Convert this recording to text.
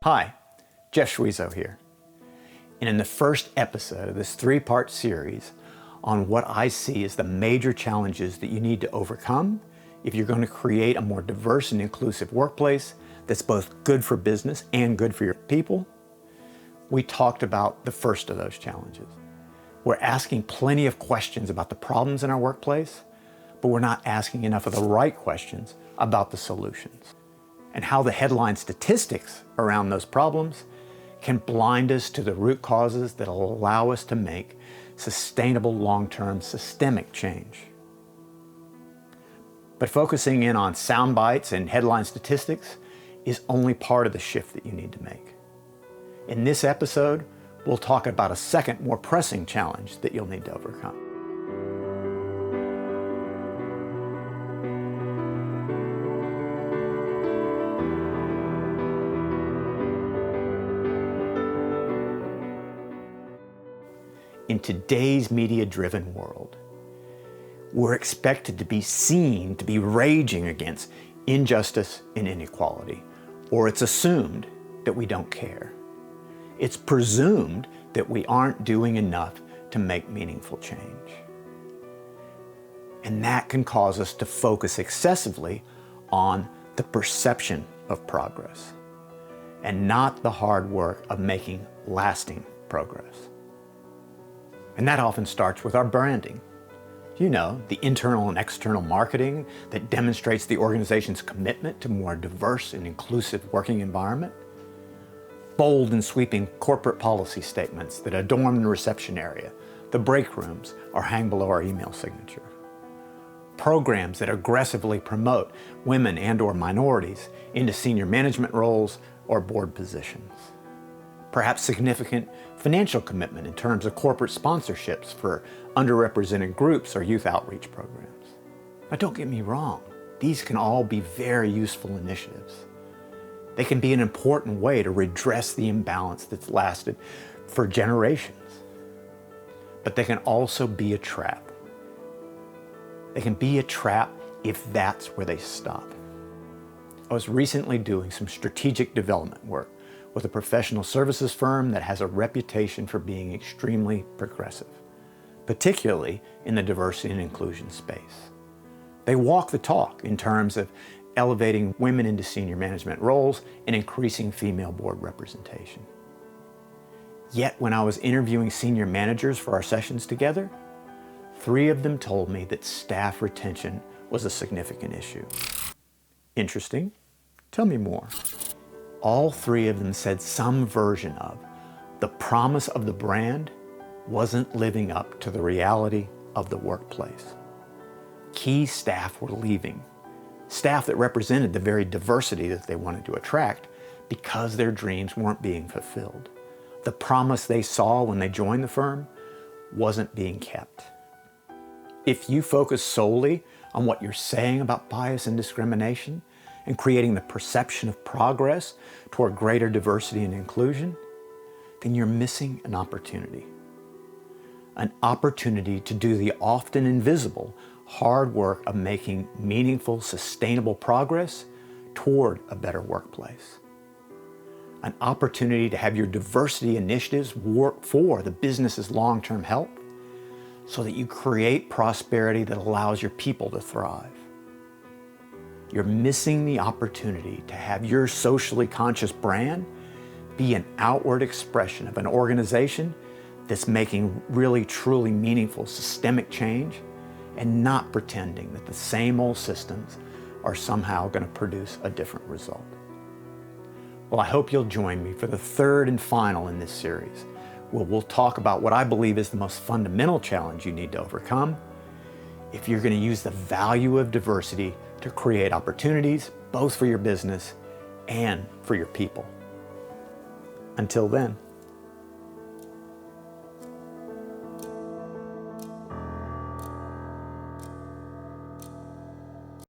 Hi, Jeff Schwezo here. And in the first episode of this three-part series on what I see as the major challenges that you need to overcome if you're going to create a more diverse and inclusive workplace that's both good for business and good for your people, we talked about the first of those challenges. We're asking plenty of questions about the problems in our workplace, but we're not asking enough of the right questions about the solutions, and how the headline statistics around those problems can blind us to the root causes that will allow us to make sustainable, long-term, systemic change. But focusing in on sound bites and headline statistics is only part of the shift that you need to make. In this episode, we'll talk about a second, more pressing challenge that you'll need to overcome. In today's media-driven world, we're expected to be seen to be raging against injustice and inequality, or it's assumed that we don't care. It's presumed that we aren't doing enough to make meaningful change. And that can cause us to focus excessively on the perception of progress and not the hard work of making lasting progress. And that often starts with our branding. You know, the internal and external marketing that demonstrates the organization's commitment to more diverse and inclusive working environment. Bold and sweeping corporate policy statements that adorn the reception area, the break rooms, or hang below our email signature. Programs that aggressively promote women and/or minorities into senior management roles or board positions. Perhaps significant financial commitment in terms of corporate sponsorships for underrepresented groups or youth outreach programs. Now, don't get me wrong, these can all be very useful initiatives. They can be an important way to redress the imbalance that's lasted for generations. But they can also be a trap. They can be a trap if that's where they stop. I was recently doing some strategic development work with a professional services firm that has a reputation for being extremely progressive, particularly in the diversity and inclusion space. They walk the talk in terms of elevating women into senior management roles and increasing female board representation. Yet when I was interviewing senior managers for our sessions together, 3 of them told me that staff retention was a significant issue. Interesting. Tell me more. All 3 of them said some version of the promise of the brand wasn't living up to the reality of the workplace. Key staff were leaving, staff that represented the very diversity that they wanted to attract because their dreams weren't being fulfilled. The promise they saw when they joined the firm wasn't being kept. If you focus solely on what you're saying about bias and discrimination, and creating the perception of progress toward greater diversity and inclusion, then you're missing an opportunity. An opportunity to do the often invisible hard work of making meaningful, sustainable progress toward a better workplace. An opportunity to have your diversity initiatives work for the business's long-term health so that you create prosperity that allows your people to thrive. You're missing the opportunity to have your socially conscious brand be an outward expression of an organization that's making really, truly meaningful systemic change and not pretending that the same old systems are somehow going to produce a different result. Well, I hope you'll join me for the third and final in this series, where we'll talk about what I believe is the most fundamental challenge you need to overcome if you're going to use the value of diversity to create opportunities, both for your business and for your people. Until then.